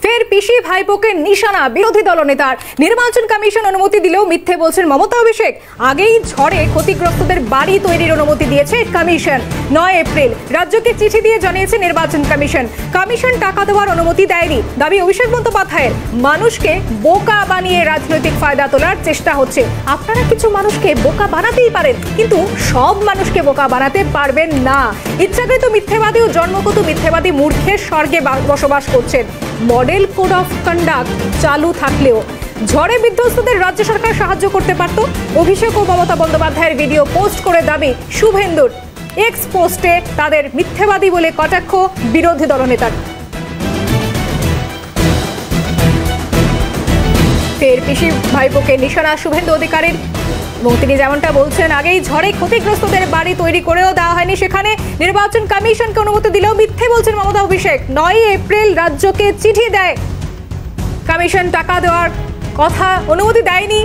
ফের পিসি ভাইপোকে নিশানা বিরোধী দলনেতার। নির্বাচন কমিশন অনুমতি দিলেও মিথ্যে বলছেন মমতা অভিষেক। আগেই ঝড়ে ক্ষতিগ্রস্তদের বাড়ি তৈরির অনুমতি দিয়েছে কমিশন। 9 এপ্রিল রাজ্যকে চিঠি দিয়ে জানিয়েছে নির্বাচন কমিশন। কমিশন টাকা দেওয়ার অনুমতি দেয়নি। দাবি অভিষেক বন্দ্যোপাধ্যায়ের। মানুষকে বোকা বানিয়ে রাজনৈতিক ফায়দা তোলার চেষ্টা হচ্ছে। আপনারা কিছু মানুষকে বোকা বানাতেই পারেন, কিন্তু সব মানুষকে বোকা বানাতে পারবেন না। ইচ্ছাকৃত মিথ্যেবাদী ও জন্মগত মিথ্যেবাদী মূর্খের স্বর্গে বসবাস করছেন। মডেল কোড অফ কন্ডাক্ট চালু থাকলেও ঝড়ে বিধ্বস্তদের রাজ্য সরকার সাহায্য করতে পারত। অভিষেক ও মমতা বন্দ্যোপাধ্যায়ের ভিডিও পোস্ট করে দাবি শুভেন্দুর। এক্স পোস্টে তাদের মিথ্যেবাদী বলে কটাক্ষ বিরোধী দলনেতার। ফের পিসি ভাইপোকে নিশানা শুভেন্দু অধিকারীর। এবং তিনি যেমনটা বলছেন, আগেই ঝড়ে ক্ষতিগ্রস্তদের বাড়ি তৈরি করেও দেওয়া হয়নি, সেখানে নির্বাচন কমিশনকে অনুমতি দিলেও মিথ্যে বলছেন মমতা অভিষেক। 9 এপ্রিল রাজ্যকে চিঠি দেয় কমিশন, টাকা দেওয়ার কথা অনুমতি দেয়নি।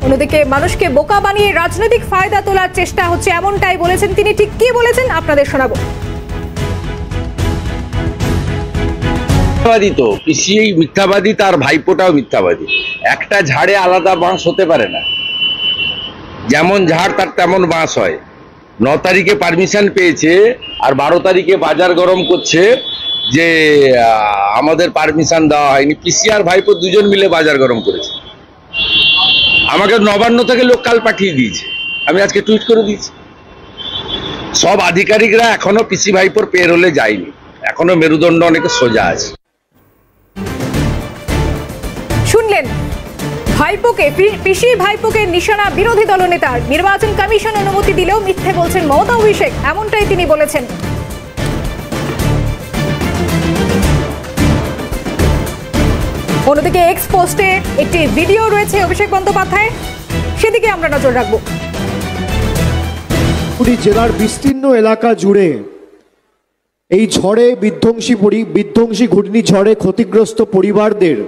অন্যদিকে মানুষকে বোকা বানিয়ে রাজনৈতিক ফায়দা তোলার চেষ্টা হচ্ছে, এমনটাই বলেছেন তিনি। ঠিক কি বলেছেন আপনাদের শোনাবো। মিথ্যাবাদী তো পিসি মিথ্যাবাদী, তার ভাইপোটাও মিথ্যাবাদী। একটা ঝাড়ে আলাদা বাঁশ হতে পারে না, যেমন ঝাড় তার তেমন বাঁশ হয়। 9 তারিখে পারমিশন পেয়েছে আর 12 তারিখে বাজার গরম করছে যে আমাদের পারমিশন দেওয়া হয়নি। পিসি আর ভাইপো দুজন মিলে বাজার গরম করেছে। আমাকে নবান্ন থেকে লোক কাল পাঠিয়ে দিয়েছে, আমি আজকে টুইট করে দিয়েছি। সব আধিকারিকরা এখনো পিসি ভাইপোর পেরোলে যায়নি, এখনো মেরুদণ্ড অনেক সোজা আছে। শুনলেন, ভাইপোকে পিসি ভাইপোকে নিশানা বিরোধী দলনেতার। নির্বাচন কমিশন অনুমতি দিলেও মিথ্যে বলছেন মমতা অভিষেক, এমনটাই তিনি বলেছেন। অন্যদিকে এক্স পোস্টে একটি ভিডিও রয়েছে অভিষেক বন্দ্যোপাধ্যায়, সেদিকে আমরা নজর রাখবো। পুরী জেলার বিস্তীর্ণ এলাকা জুড়ে এই ঝড়ে বিধ্বংসী ঘূর্ণিঝড়ে ক্ষতিগ্রস্ত পরিবারদের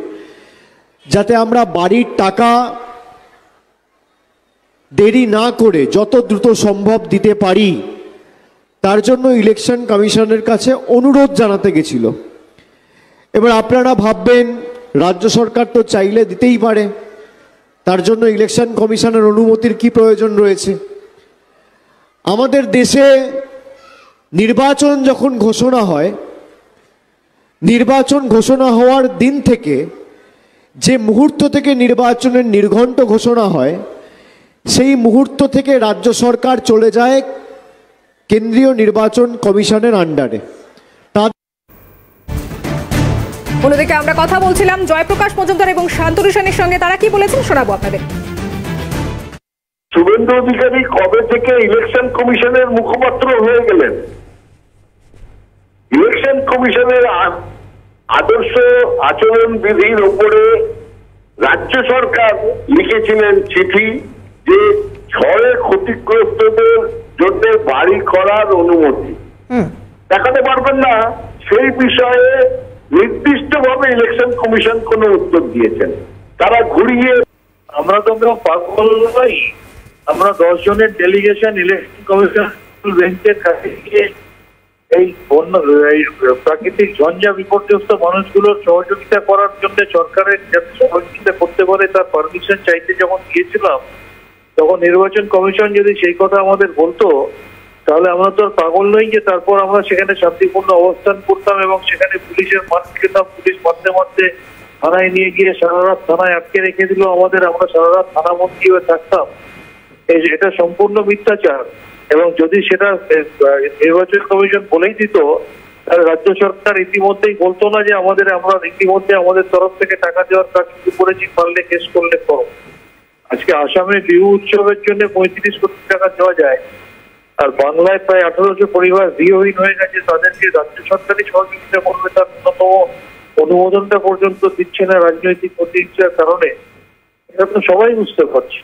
যাতে আমরা বাড়ির টাকা দেরি না করে যত দ্রুত সম্ভব দিতে পারি, তার জন্য ইলেকশন কমিশনের কাছে অনুরোধ জানাতে গেছিল। এবার আপনারা ভাববেন রাজ্য সরকার তো চাইলে দিতেই পারে, তার জন্য ইলেকশন কমিশনের অনুমতির কি প্রয়োজন রয়েছে? আমাদের দেশে নির্বাচন যখন ঘোষণা হয়, নির্বাচন ঘোষণা হওয়ার দিন থেকে যে মুহূর্ত থেকে নির্বাচনের নির্ঘণ্ট ঘোষণা হয়, সেই মুহূর্ত থেকে রাজ্য সরকার চলে যায় কেন্দ্রীয় নির্বাচন কমিশনের আন্ডারে। অন্যদিকে আমরা কথা বলছিলাম জয়প্রকাশ মজুমদার এবং শান্তনু সেনের সঙ্গে, তারা কি বলেছেন শোনাবো আপনাদের। শুভেন্দু অধিকারী কবে থেকে ইলেকশন কমিশনের মুখপাত্র হয়ে গেলেন? ইলেকশন কমিশনের আদর্শ আচরণ বিধির উপরে রাজ্য সরকার লিখেছিলেন চিঠি যে ঝড়ে ক্ষতিগ্রস্তদের জন্য বাড়ি করার অনুমতি দেখাতে পারবেন না, সেই বিষয়ে নির্দিষ্টভাবে ইলেকশন কমিশন কোনো উত্তর দিয়েছেন? তারা ঘুরিয়ে, আমরা তো পাগল নই, আমরা 10 জনের ডেলিগেশন ইলেকশন কমিশন বেঞ্চের কাছে গিয়ে এই প্রাকৃতিক ঝঞ্ঝা বিপর্যস্ত মানুষগুলোর সহযোগিতা করার জন্য সরকারের যাতে সহযোগিতা করতে পারে তার পারমিশন চাইতে যখন গিয়েছিলাম, তখন নির্বাচন কমিশন যদি সেই কথা আমাদের বলতো, তাহলে আমরা তো আর পাগল নই যে তারপর আমরা সেখানে শান্তিপূর্ণ অবস্থান করতাম এবং সেখানে পুলিশের মাঠ পেতাম। পুলিশ মারতে মারতে থানায় নিয়ে গিয়ে সারা রাত থানায় আটকে রেখে দিল আমাদের, আমরা সারা রাত থানাবন্দী হয়ে থাকতাম। এটা সম্পূর্ণ মিথ্যাচার। এবং যদি সেটা নির্বাচন কমিশন বলেই দিত, তাহলে রাজ্য সরকার ইতিমধ্যেই বলতো না যে আমরা ইতিমধ্যে আমাদের তরফ থেকে টাকা দেওয়ার কাজ শুরু করেছি, পারলে কেস করলে করো। আজকে আসামে বিহু উৎসবের জন্য 35 কোটি টাকা দেওয়া যায়, আর বাংলায় প্রায় 1800 পরিবার গৃহহীন হয়ে গেছে, তাদেরকে রাজ্য সরকারই সহযোগিতা করবে, তার ন্যূনতম অনুমোদনটা পর্যন্ত দিচ্ছে না রাজনৈতিক প্রতিহিংসার কারণে। এটা তো সবাই বুঝতে পারছে।